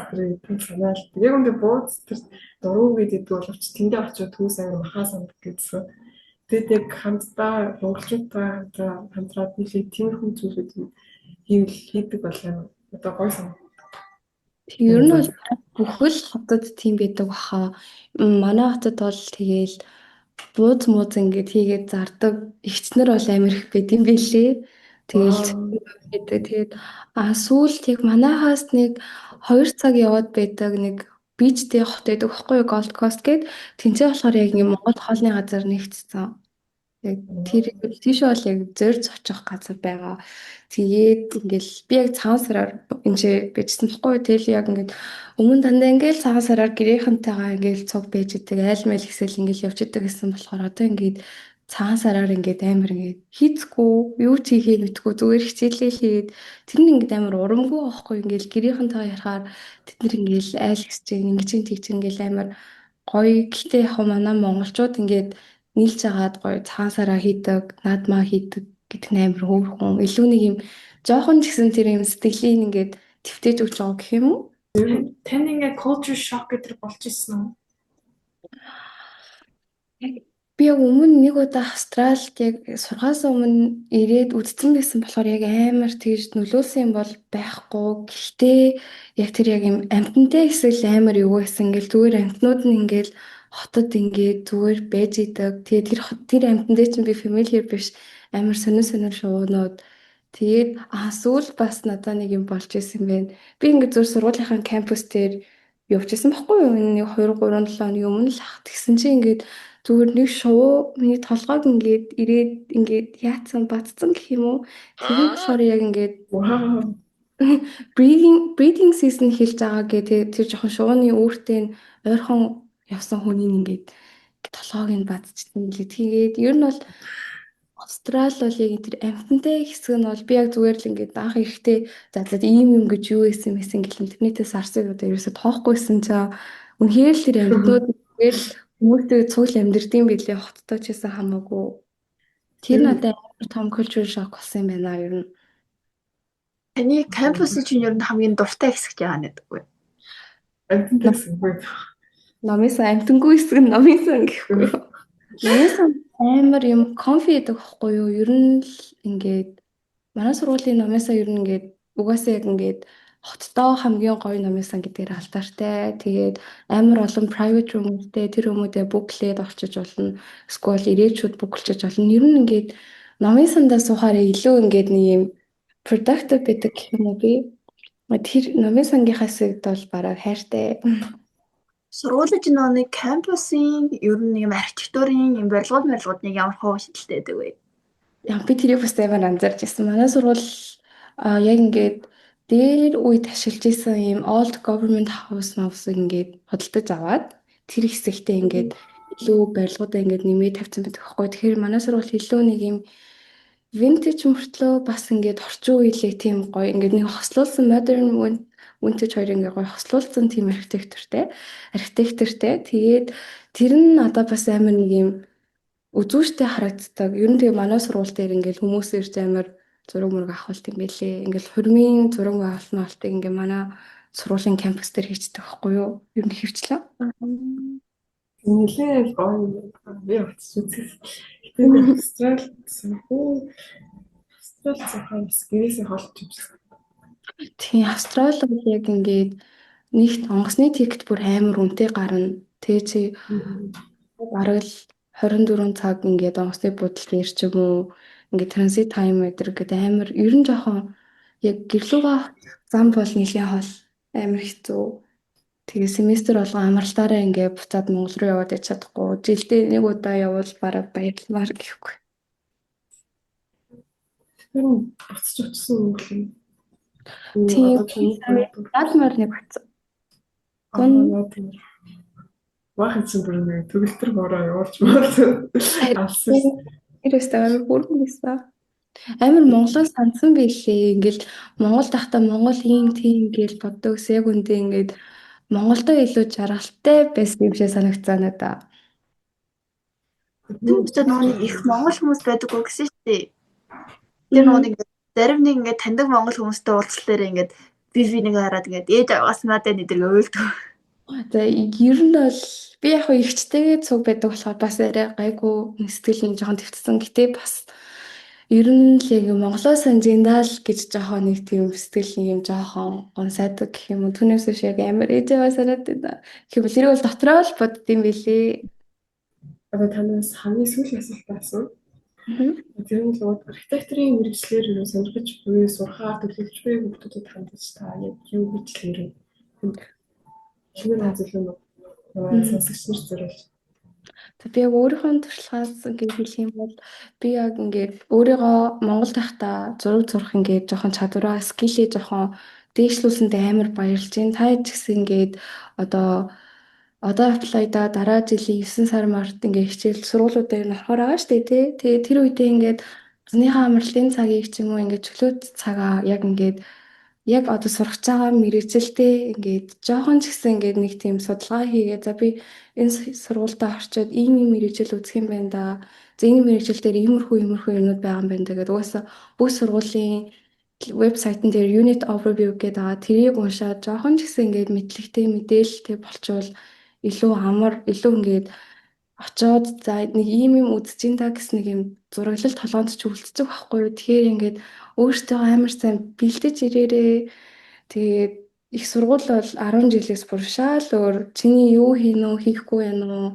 тэр санаал. Яг үндэ бууз тэр дуруу гэдэг боловч тэндээ очиод түүс ангар махаа сандаг гэсэн. Тэгэд яг хамтдаа монголчуудтай хамтраад нэг тиймэрхүү зүйлүүд хийдэг болоо. Одоо гой санагдав. Ер нь бол бүх л хотод тийм байдаг баха. Манай хотод бол тэгээл бууз мууз ингээд хийгээд зардаг. Игчнэр бол амар их байд юм билээ. Тэгээл байдаг. Тэгээд сүүлд яг манайхаас нэг 2 цаг яваад байдаг нэг бичтэй хот байдаг байхгүй юу? Gold Coast гээд тэнцээ болохоор яг юм Монгол хоолны газар нэгдсэн. Яг тэр тийш бол яг зорж очих газар байгаа. Тэгээд ингээл би яг цагаан сараар энэ байжсан байхгүй. Тэгэл яг ингээд өмнө дандаа ингээл цагаан сараар гэрийнхэнтэйгээ ингээл цуг байж идэг, айл мэл хэсэл ингээл явж идэг гэсэн болохоор одоо ингээд цагаан сараар ингээд амар ингээд хийцгүй, юу ч хийхээ мэдгүй зүгээр хичээлээ хийгээд тэр нь ингээд амар урамгүй байхгүй. Ингээл гэрийнхэнтэйгээ ярахаар тэд нар ингээл айл хэсэж ингэж тэгж ингээл амар гоё. Гэхдээ яг манай монголчууд ингээд нийлж агаад гоё цагаан сараа хийдэг, наадмаа хийдэг гэдэг нь амар хөөрхөн. Илүү нэг юм жоохон ч гэсэн тэр юм сэтгэлийн ингээд твтэж өгч байгаа гэх юм уу? Танд ингээ culture shock гэдэг болж ирсэн үү? Би яг өмнө нэг удаа Австралид яг сургаас өмнө ирээд үдцэн байсан болохоор яг амар тэгж нөлөөлсөн юм бол байхгүй. Гэхдээ яг тэр яг юм амтантай эсвэл амар юу гэсэн ингээл зүгээр амтнууд нь ингээл хотод ингээд зүгээр байж идэг. Тэгээд тэр амтандээ чинь би familiar биш, амар сонир шуунууд. Тэгээд сүүл бас надад нэг юм болж исэн байна. Би ингээд зүгээр сургуулийнхаа кампус дээр явж исэн байхгүй юу? Энэ 2 3 7 оны өмнө л ах. Тэгсэн чинь ингээд зүгээр нэг шувуу миний толгойг ингээд ирээд ингээд яатсан бадцсан гэх юм уу? Тэгээд болохоор яг ингээд breathing season хэлж байгаа гэдэг тэр жоохон шувууны үүртэй нь ойрхон явсан хүний ингээд толгойг нь бадцчихсан гэлээ. Тэгээд ер нь бол Австрал бол яг тэр амтантай хэсэг нь бол би яг зүгээр л ингээд анх эрэхтэй задлаад ийм юм гэж юу исэн мэсэн гэл интернетээс харсан удаа ерөөсө тоохгүйсэн чаа. Үнэхээр л тэр амтнууд зүгээр л хүмүүстэй цуул амьдрдсан билээ хоттой ч гэсэн хамаагүй. Тэр надад амар том culture shock болсон юм байна ер нь. Таны кампусын чинь ер нь хамгийн дуртай хэсэг яа гэдэг вэ? Амтантай хэсэг үү? Номынсан амтангүй хэсэг нь номынсан гэхгүй юу? Номынсан амар юм комфи гэдэг хэвгүй юу? Ер нь л ингээд манай сургуулийн номынсан ер нь ингээд угаасаа яг ингээд хоттой хамгийн гоё номынсан гэдгээр алтаартай. Тэгээд амар олон private room-тэй тэр хүмүүдээ бүклээд орчиж болно. Эсвэл ирээчүүд бүклчиж болно. Ер нь ингээд номынсандаа суухаараа илүү ингээд нэг юм productive гэдэг гэх юм уу би. Тэр номынсангийнхаа хэсэгт бол бараг хайртай. Сургуулийн нэг кампусын ер нь юм архитектурын юм барилгууд нэг ямар хөө шидэлтэй байдаг вэ? Яа би тэрийг бас амар анзаарч байсан. Манай сургууль яг ингээд дээр үед ашиглаж исэн юм old government house-ыг ингээд хөдөлтөж аваад тэр хэсэгтээ ингээд илүү барилгуудаа ингээд нэмээд тавьсан байдаг байхгүй. Тэгэхээр манай сургууль илүү нэг юм vintage мөртлөө бас ингээд орчин үеийн тийм гоё ингээд нэг хослуулсан modern vintage хоёр ингээд гоё хослуулсан тийм архитектуртэй. Тэгээд тэр нь надад бас амар нэг юм үзүүштэй харагддаг. Ер нь тэгээ манай сургууль дээр ингээд хүмүүс ирж амар зураг мөрөг авахулт юм бэлээ. Ингээл хурмын зураг авалтыг ингээ манай сургуулийн кампус дээр хийцдэг байхгүй юу? Ер нь хөвчлээ. Нилээ гоё би утас үзсэн. Гэтэ Австрал цахаас гэрээсээ холж үзсэн. Тийм Австрали бол яг ингээд нэгт онгоцны тикет бүр амар үнэтэй гарна. Тэгээ чи бараг л 24 цаг ингээд онгоцны буудалд ирч юм уу? Ингээд транзит тайм өдр гэдэг амар ер нь жоохон яг гэрлүүгээ зам бол нэлийн хол амар хэцүү. Тэгээ семестр болгоо амралтаараа ингээд буцаад Монгол руу яваад яж чадахгүй. Жилдээ нэг удаа явбал бараг баярлмаар гэхгүй. Тэр нь буцаж очсон юм бол Тийм наадмаар нэг бацсан. Вахацсан бүр нэг төгөлтөр бороо явуулж маар алсан. Ирээсээ амар бүрэн байсан. Амар Монголоос сансан байлээ. Ингээл Монгол тахта Монгол ийм тийм гэж боддог ус яг үндэ ингээд Монголдоо илүү жаргалтай байсан юм шиг санагцсан надаа. Тэр ч нөгөө их монгол хүмүүс байдаггүй гэсэн шүү дээ. Тэр нөгөө зарим нэг ингээд таньдаг монгол хүмүүстэй уулзлаараа ингээд би нэг хараад ингээд ээж аваас надад нэдэргээ уйлдаг. За ер нь бол би яг ихчтэйгээ цуг байдаг болохоор бас арай гайгүй сэтгэл нь жоохон твцсэн. Гэтэ бас ер нь л яг Монголоос санжиндаа л гэж жоохон нэг тийм сэтгэл юм жоохон гонсайдаг гэх юм уу. Түүнээс биш яг амар ээж аваа санаад байна. Гэвэл тэр бол дотроо л бодд юм билээ. Одоо танаас хамгийн сүүлийн асуулт асуу. Тэр нь л архитектурын мэргэжлэр юу сонирхож буй сурахаар төлөвлөж буй хүмүүстэй хандаж та яг юу гэж хэлэрэй. Шинээр хазлуу сонсогч нар зориулж. Би яг өөрийнхөө туршлагаас ингээд хэлэх юм бол би яг ингээд өөрийгөө Монгол тахта зураг зурх ингээд жоохон чадвараа скиллээ жоохон дээшлүүлсэндээ амар баярлж байна. Та ч гэсэн ингээд одоо апплайда дараа жилийн 9 сар март ингээд хичээл сургуулиудаар норхоор байгаа шүү дээ тий. Тэгээ тэр үедээ ингээд зуныхаа амралтын цагийг ч юм уу ингээд чөлөөт цагаа яг ингээд яг одоо сурах байгаа мэрэгжилтэй ингээд жоохон ч гэсэн ингээд нэг тийм судалгаа хийгээ. За би энэ сургуультаа орчоод ийм мэрэгжил үзэх юм байна да. За энэ мэрэгжил дээр иймэрхүү юмнууд байгаа юм байна да гэдэг. Угаасаа бүх сургуулийн вебсайтн дээр unit overview гэдэг байгаа. Тэрийг уншаад жоохон ч гэсэн ингээд мэдлэгтэй мэдээлэлтэй болчвол илүү амар илүү ингээд очоод за нэг юм үзэж ин та гэсэн нэг юм зураглал толгоонд ч үлдчих байхгүй юу. Тэгэхээр ингээд өөртөө амар сайн бэлдэж ирээрээ. Тэгээд их сургууль бол 10 жилээс бүр шал өөр чиний юу хийнэ үү хийхгүй байна уу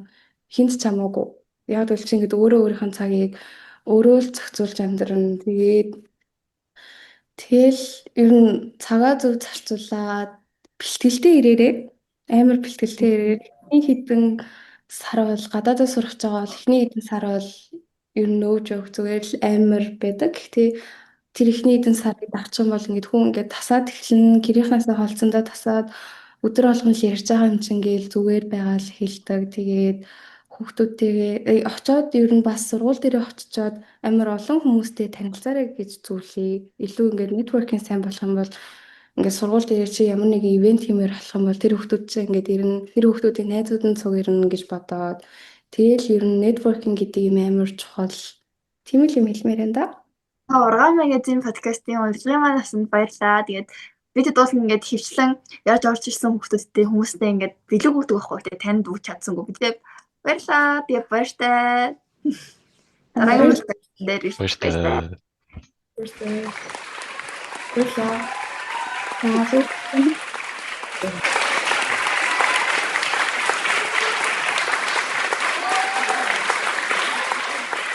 хинт чамаагүй. Яг бол чи ингээд өөрийнхөө цагийг өөрөө л зохицуулж амьдрна. Тэгэл ер нь цагаа зөв зарцуулаад бэлтгэлтэй ирээрээ. Амар бэлтгэлтэй ирээрээ. Хитэн сар бол гадаадд сурах байгаа бол эхний хэдэн сар бол ер нь нөөж явах зүгээр л амар байдаг. Гэхдээ тэр эхний хэдэн сарыг авчих юм бол ингээд хүн ингээд тасаад эхлэн гэрийнхээсээ холцсондоо тасаад өдөр болгон л ярьж байгаа юм чинь гээл зүгээр байгаа л хэлдэг. Тэгээд хүүхдүүдтэйгээ очоод ер нь бас сургууль дээр очичоод амар олон хүмүүстэй танилцаарай гэж зүйлээ. Илүү ингээд networking сайн болох юм бол ингээд сургууль дээр чи ямар нэг ивент хиймээр болох юм бол тэр хүүхдүүд чинь ингээд ирнэ. Тэр хүүхдүүдийн найзууд нь цуг ирнэ гэж бодоод тэгэл ер нь networking гэдэг юм амар чухал. Тийм л юм хэлмээр байна да. Ургаан магазин подкастын урилгын маань насанд баярлаа. Тэгээд бид дуусна ингээд хөвчлэн яаж орж ирсэн хүмүүстэй ингээд бэлэг өгдөг байхгүй. Тэгээд танд өгч чадсангүй. Бид баярлаа. Тэгээд баяртай. Дараагийн үлдээ дээр Баярлалаа. Баярлалаа. Аа